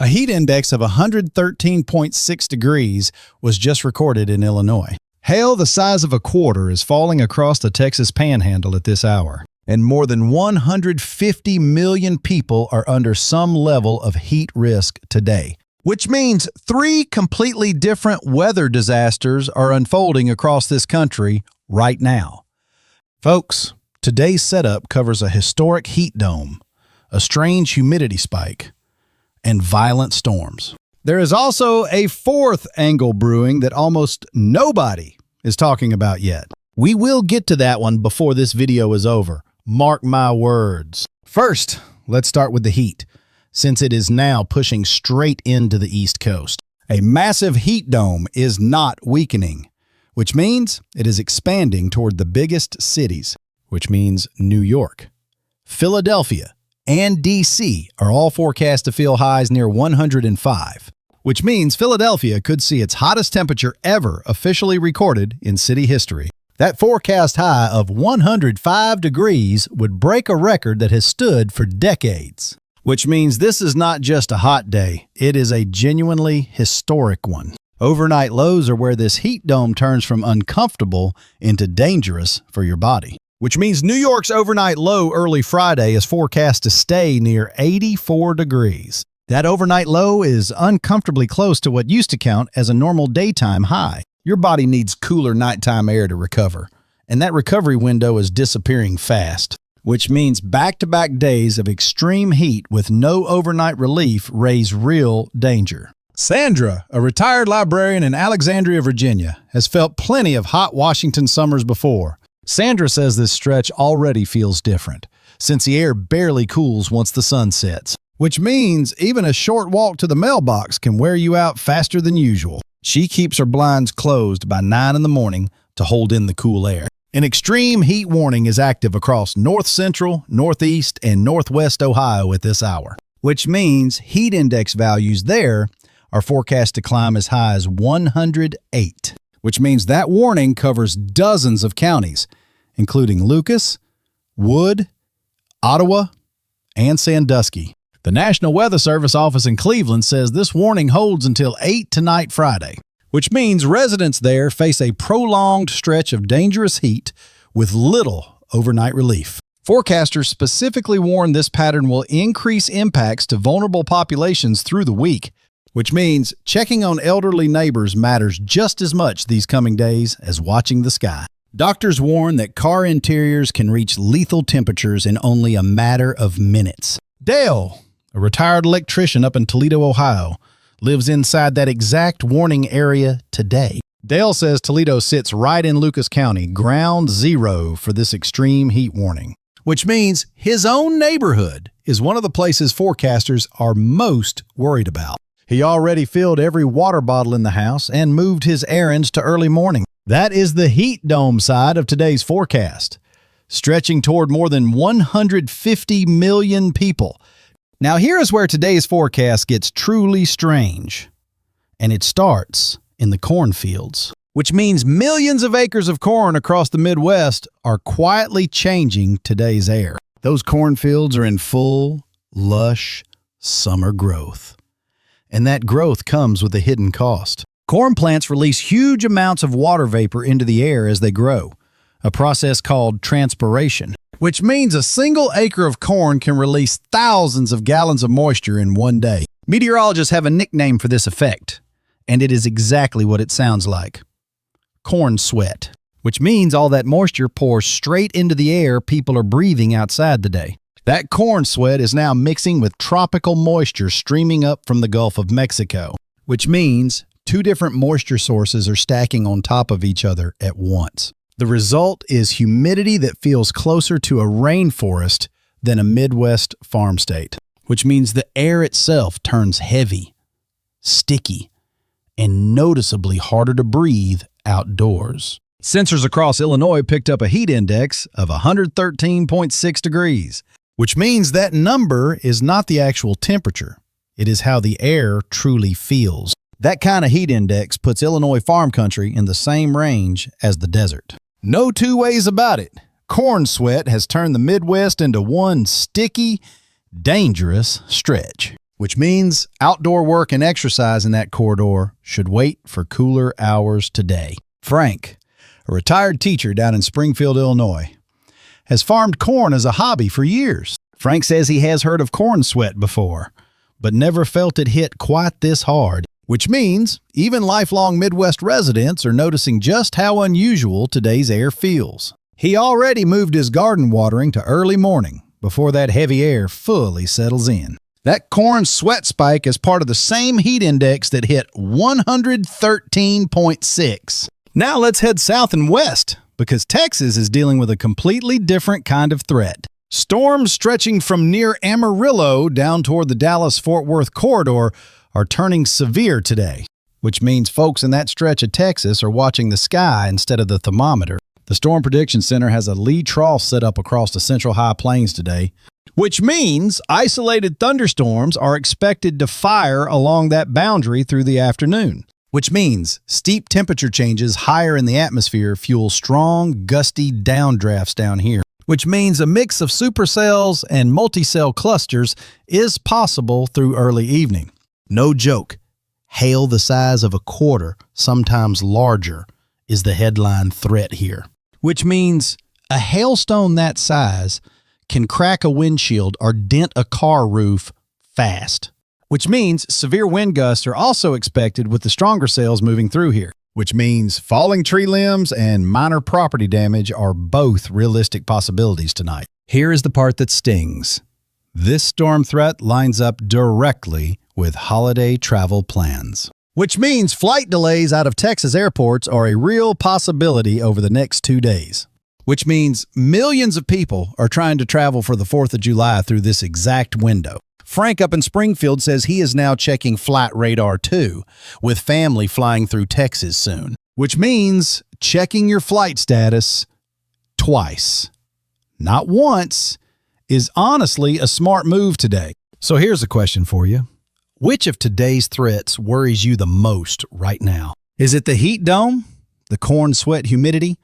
A heat index of 113.6 degrees was just recorded in Illinois. Hail the size of a quarter is falling across the Texas Panhandle at this hour, and more than 150 million people are under some level of heat risk today, which means 3 completely different weather disasters are unfolding across this country right now. Folks, today's setup covers a historic heat dome, a strange humidity spike, and violent storms. There is also a 4th angle brewing that almost nobody is talking about yet. We will get to that one before this video is over. Mark my words. First, let's start with the heat, since it is now pushing straight into the East Coast. A massive heat dome is not weakening, which means it is expanding toward the biggest cities, which means New York, Philadelphia, and D.C. are all forecast to feel highs near 105, which means Philadelphia could see its hottest temperature ever officially recorded in city history. That forecast high of 105 degrees would break a record that has stood for decades, which means this is not just a hot day, it is a genuinely historic one. Overnight lows are where this heat dome turns from uncomfortable into dangerous for your body, which means New York's overnight low early Friday is forecast to stay near 84 degrees. That overnight low is uncomfortably close to what used to count as a normal daytime high. Your body needs cooler nighttime air to recover, and that recovery window is disappearing fast, which means back-to-back days of extreme heat with no overnight relief raise real danger. Sandra, a retired librarian in Alexandria, Virginia, has felt plenty of hot Washington summers before. Sandra says this stretch already feels different, since the air barely cools once the sun sets, which means even a short walk to the mailbox can wear you out faster than usual. She keeps her blinds closed by 9 in the morning to hold in the cool air. An extreme heat warning is active across north central, northeast, and northwest Ohio at this hour, which means heat index values there are forecast to climb as high as 108. Which means that warning covers dozens of counties, including Lucas, Wood, Ottawa, and Sandusky. The National Weather Service office in Cleveland says this warning holds until 8 tonight Friday, which means residents there face a prolonged stretch of dangerous heat with little overnight relief. Forecasters specifically warn this pattern will increase impacts to vulnerable populations through the week, which means checking on elderly neighbors matters just as much these coming days as watching the sky. Doctors warn that car interiors can reach lethal temperatures in only a matter of minutes. Dale, a retired electrician up in Toledo, Ohio, lives inside that exact warning area today. Dale says Toledo sits right in Lucas County, ground zero for this extreme heat warning, which means his own neighborhood is one of the places forecasters are most worried about. He already filled every water bottle in the house and moved his errands to early morning. That is the heat dome side of today's forecast, stretching toward more than 150 million people. Now here is where today's forecast gets truly strange, and it starts in the cornfields, which means millions of acres of corn across the Midwest are quietly changing today's air. Those cornfields are in full, lush summer growth. And that growth comes with a hidden cost. Corn plants release huge amounts of water vapor into the air as they grow, a process called transpiration, which means a single acre of corn can release thousands of gallons of moisture in one day. Meteorologists have a nickname for this effect, and it is exactly what it sounds like. Corn sweat, which means all that moisture pours straight into the air people are breathing outside today. That corn sweat is now mixing with tropical moisture streaming up from the Gulf of Mexico, which means 2 different moisture sources are stacking on top of each other at once. The result is humidity that feels closer to a rainforest than a Midwest farm state, which means the air itself turns heavy, sticky, and noticeably harder to breathe outdoors. Sensors across Illinois picked up a heat index of 113.6 degrees, which means that number is not the actual temperature. It is how the air truly feels. That kind of heat index puts Illinois farm country in the same range as the desert. No two ways about it. Corn sweat has turned the Midwest into one sticky, dangerous stretch. which means outdoor work and exercise in that corridor should wait for cooler hours today. Frank, a retired teacher down in Springfield, Illinois, has farmed corn as a hobby for years. Frank says he has heard of corn sweat before, but never felt it hit quite this hard, which means even lifelong Midwest residents are noticing just how unusual today's air feels. He already moved his garden watering to early morning before that heavy air fully settles in. That corn sweat spike is part of the same heat index that hit 113.6. Now let's head south and west, because Texas is dealing with a completely different kind of threat. Storms stretching from near Amarillo down toward the Dallas-Fort Worth corridor are turning severe today, which means folks in that stretch of Texas are watching the sky instead of the thermometer. The Storm Prediction Center has a lee trough set up across the Central High Plains today, which means isolated thunderstorms are expected to fire along that boundary through the afternoon, which means steep temperature changes higher in the atmosphere fuel strong, gusty downdrafts down here, which means a mix of supercells and multicell clusters is possible through early evening. No joke, hail the size of a quarter, sometimes larger, is the headline threat here, which means a hailstone that size can crack a windshield or dent a car roof fast, which means severe wind gusts are also expected with the stronger cells moving through here, which means falling tree limbs and minor property damage are both realistic possibilities tonight. Here is the part that stings. This storm threat lines up directly with holiday travel plans, which means flight delays out of Texas airports are a real possibility over the next 2 days. Which means millions of people are trying to travel for the 4th of July through this exact window. Frank up in Springfield says he is now checking flight radar too, with family flying through Texas soon. Which means checking your flight status twice, not once, is honestly a smart move today. So here's a question for you. Which of today's threats worries you the most right now? Is it the heat dome, the corn sweat humidity,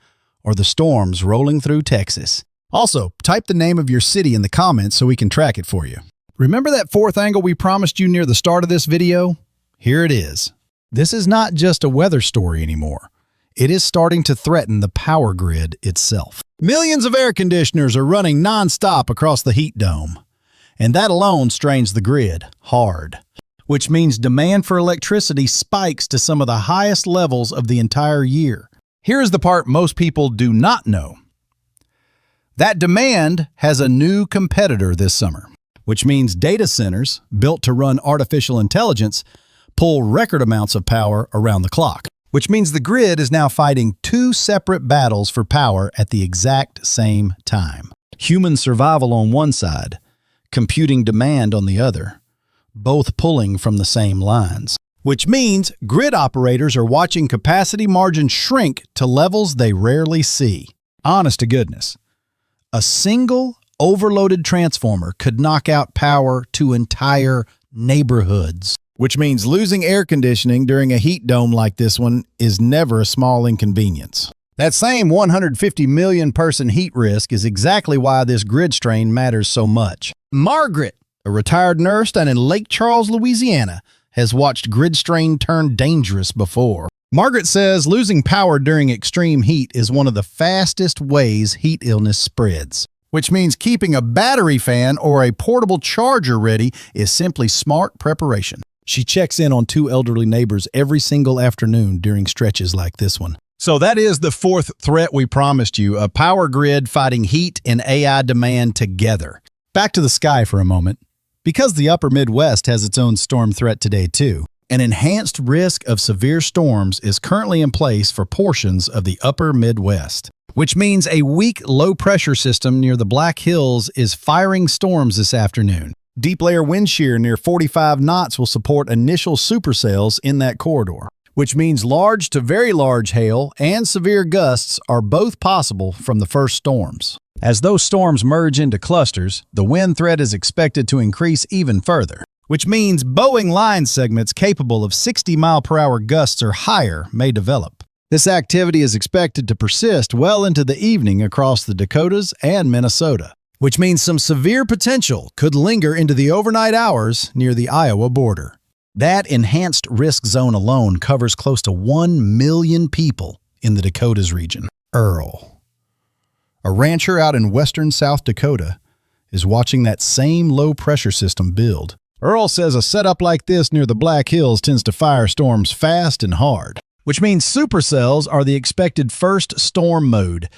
or the storms rolling through Texas? Also, type the name of your city in the comments so we can track it for you. Remember that fourth angle we promised you near the start of this video? Here it is. This is not just a weather story anymore. It is starting to threaten the power grid itself. Millions of air conditioners are running non-stop across the heat dome, and that alone strains the grid hard, which means demand for electricity spikes to some of the highest levels of the entire year. Here's the part most people do not know. That demand has a new competitor this summer, which means data centers built to run artificial intelligence pull record amounts of power around the clock, which means the grid is now fighting two separate battles for power at the exact same time. Human survival on one side, computing demand on the other, both pulling from the same lines. Which means grid operators are watching capacity margins shrink to levels they rarely see. Honest to goodness, a single overloaded transformer could knock out power to entire neighborhoods. Which means losing air conditioning during a heat dome like this one is never a small inconvenience. That same 150 million person heat risk is exactly why this grid strain matters so much. Margaret, a retired nurse down in Lake Charles, Louisiana, has watched grid strain turn dangerous before. Margaret says losing power during extreme heat is one of the fastest ways heat illness spreads, which means keeping a battery fan or a portable charger ready is simply smart preparation. She checks in on two elderly neighbors every single afternoon during stretches like this one. So that is the fourth threat we promised you, a power grid fighting heat and AI demand together. Back to the sky for a moment. Because the upper Midwest has its own storm threat today too, an enhanced risk of severe storms is currently in place for portions of the upper Midwest, which means a weak low-pressure system near the Black Hills is firing storms this afternoon. Deep layer wind shear near 45 knots will support initial supercells in that corridor, which means large to very large hail and severe gusts are both possible from the first storms. As those storms merge into clusters, the wind threat is expected to increase even further, which means Boeing line segments capable of 60-mile-per-hour gusts or higher may develop. This activity is expected to persist well into the evening across the Dakotas and Minnesota. which means some severe potential could linger into the overnight hours near the Iowa border. That enhanced risk zone alone covers close to 1 million people in the Dakotas region. Earl, a rancher out in western South Dakota, is watching that same low-pressure system build. Earl says a setup like this near the Black Hills tends to fire storms fast and hard, which means supercells are the expected first storm mode,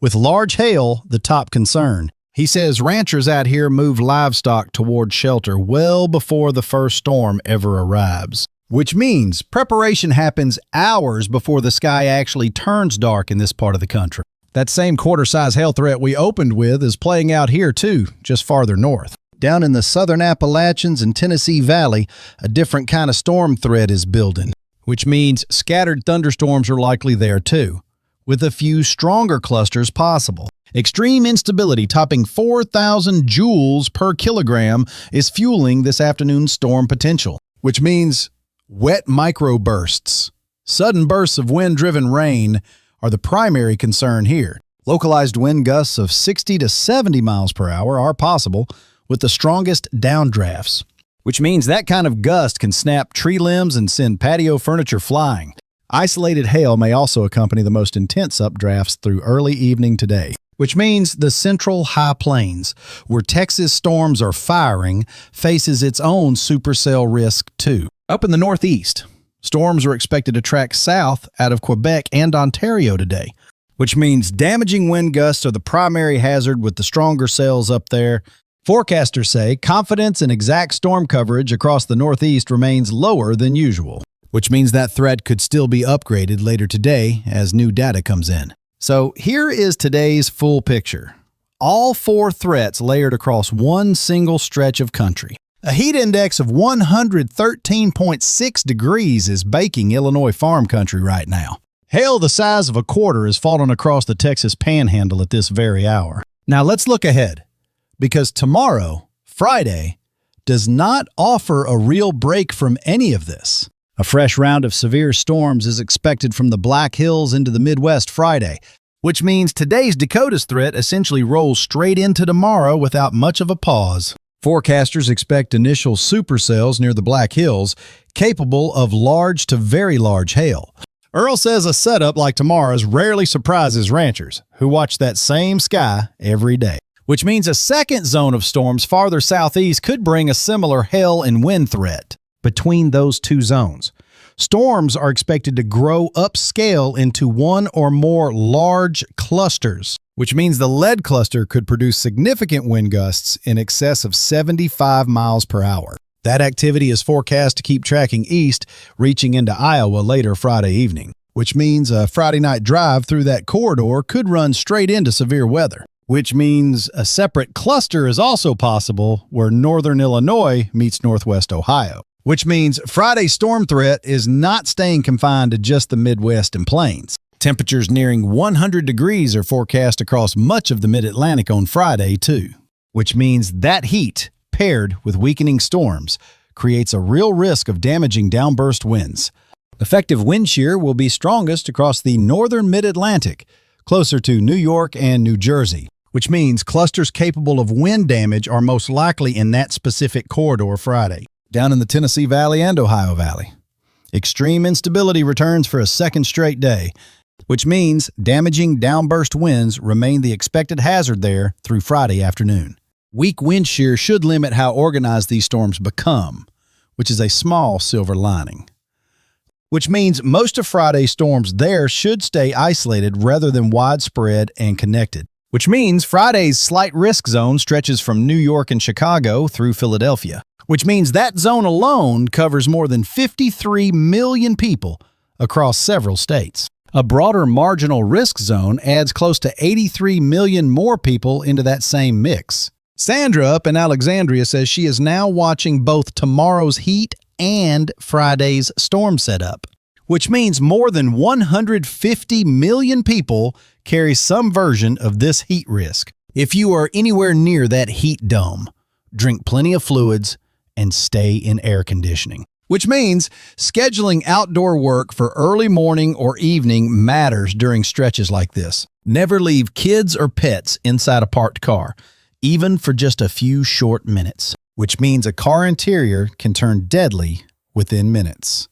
with large hail the top concern. He says ranchers out here move livestock toward shelter well before the first storm ever arrives, which means preparation happens hours before the sky actually turns dark in this part of the country. That same quarter-size hail threat we opened with is playing out here too, just farther north. Down in the southern Appalachians and Tennessee Valley, a different kind of storm threat is building, which means scattered thunderstorms are likely there too, with a few stronger clusters possible. Extreme instability topping 4,000 joules per kilogram is fueling this afternoon's storm potential, which means wet microbursts. Sudden bursts of wind-driven rain are the primary concern here. Localized wind gusts of 60 to 70 miles per hour are possible, with the strongest downdrafts, which means that kind of gust can snap tree limbs and send patio furniture flying. Isolated hail may also accompany the most intense updrafts through early evening today, which means the central high plains, where Texas storms are firing, faces its own supercell risk too. Up in the northeast, storms are expected to track south out of Quebec and Ontario today, which means damaging wind gusts are the primary hazard with the stronger cells up there. Forecasters say confidence in exact storm coverage across the Northeast remains lower than usual, which means that threat could still be upgraded later today as new data comes in. So here is today's full picture. All 4 threats layered across one single stretch of country. A heat index of 113.6 degrees is baking Illinois farm country right now. Hail the size of a quarter is falling across the Texas panhandle at this very hour. Now let's look ahead, because tomorrow, Friday, does not offer a real break from any of this. A fresh round of severe storms is expected from the Black Hills into the Midwest Friday, which means today's Dakotas threat essentially rolls straight into tomorrow without much of a pause. Forecasters expect initial supercells near the Black Hills, capable of large to very large hail. Earl says a setup like tomorrow's rarely surprises ranchers, who watch that same sky every day, which means a second zone of storms farther southeast could bring a similar hail and wind threat. Between those two zones, storms are expected to grow upscale into one or more large clusters, which means the lead cluster could produce significant wind gusts in excess of 75 miles per hour. That activity is forecast to keep tracking east, reaching into Iowa later Friday evening, which means a Friday night drive through that corridor could run straight into severe weather, which means a separate cluster is also possible where northern Illinois meets northwest Ohio. Which means Friday's storm threat is not staying confined to just the Midwest and plains. Temperatures nearing 100 degrees are forecast across much of the mid-Atlantic on Friday, too. Which means that heat, paired with weakening storms, creates a real risk of damaging downburst winds. Effective wind shear will be strongest across the northern mid-Atlantic, closer to New York and New Jersey, which means clusters capable of wind damage are most likely in that specific corridor Friday. Down in the Tennessee Valley and Ohio Valley, extreme instability returns for a second straight day, which means damaging downburst winds remain the expected hazard there through Friday afternoon. Weak wind shear should limit how organized these storms become, which is a small silver lining. Which means most of Friday's storms there should stay isolated rather than widespread and connected. Which means Friday's slight risk zone stretches from New York and Chicago through Philadelphia. Which means that zone alone covers more than 53 million people across several states. A broader marginal risk zone adds close to 83 million more people into that same mix. Sandra up in Alexandria says she is now watching both tomorrow's heat and Friday's storm setup, which means more than 150 million people carry some version of this heat risk. If you are anywhere near that heat dome, drink plenty of fluids and stay in air conditioning. Which means scheduling outdoor work for early morning or evening matters during stretches like this. Never leave kids or pets inside a parked car, even for just a few short minutes, which means a car interior can turn deadly within minutes,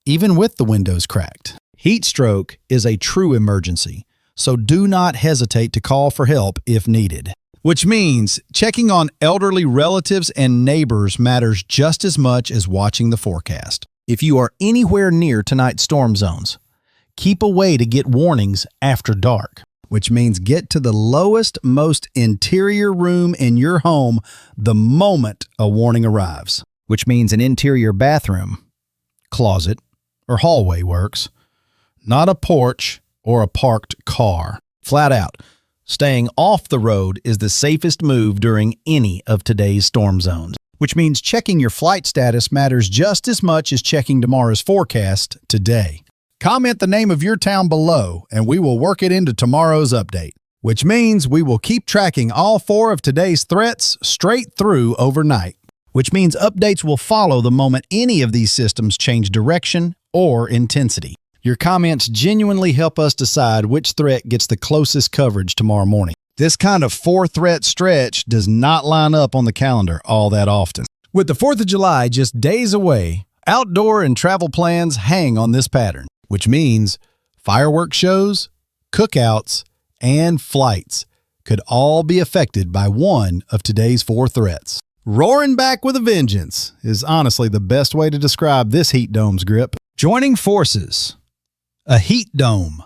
even with the windows cracked. Heat stroke is a true emergency, so do not hesitate to call for help if needed. Which means checking on elderly relatives and neighbors matters just as much as watching the forecast. If you are anywhere near tonight's storm zones, keep away to get warnings after dark, which means get to the lowest, most interior room in your home the moment a warning arrives, which means an interior bathroom, closet, or hallway works, not a porch or a parked car. Flat out, staying off the road is the safest move during any of today's storm zones, which means checking your flight status matters just as much as checking tomorrow's forecast today. Comment the name of your town below, and we will work it into tomorrow's update, which means we will keep tracking all 4 of today's threats straight through overnight, which means updates will follow the moment any of these systems change direction or intensity. Your comments genuinely help us decide which threat gets the closest coverage tomorrow morning. This kind of 4-threat stretch does not line up on the calendar all that often. With the 4th of July just days away, outdoor and travel plans hang on this pattern, which means fireworks shows, cookouts, and flights could all be affected by one of today's 4 threats. Roaring back with a vengeance is honestly the best way to describe this heat dome's grip. Joining forces, a heat dome,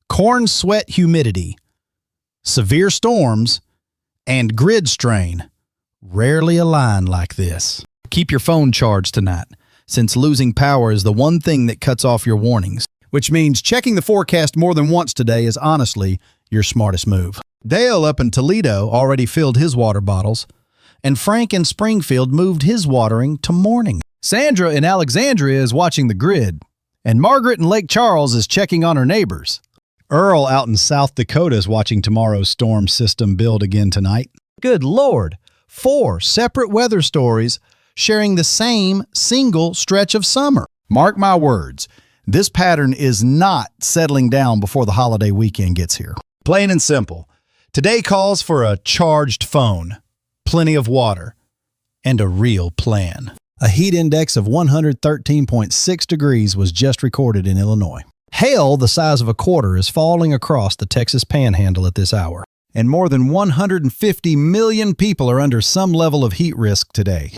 corn sweat humidity, severe storms, and grid strain rarely align like this. Keep your phone charged tonight, since losing power is the one thing that cuts off your warnings, which means checking the forecast more than once today is honestly your smartest move. Dale up in Toledo already filled his water bottles, and Frank in Springfield moved his watering to morning. Sandra in Alexandria is watching the grid, and Margaret in Lake Charles is checking on her neighbors. Earl out in South Dakota is watching tomorrow's storm system build again tonight. Good Lord, 4 separate weather stories sharing the same single stretch of summer. Mark my words, this pattern is not settling down before the holiday weekend gets here. Plain and simple, today calls for a charged phone, plenty of water, and a real plan. A heat index of 113.6 degrees was just recorded in Illinois. Hail the size of a quarter is falling across the Texas Panhandle at this hour, and more than 150 million people are under some level of heat risk today.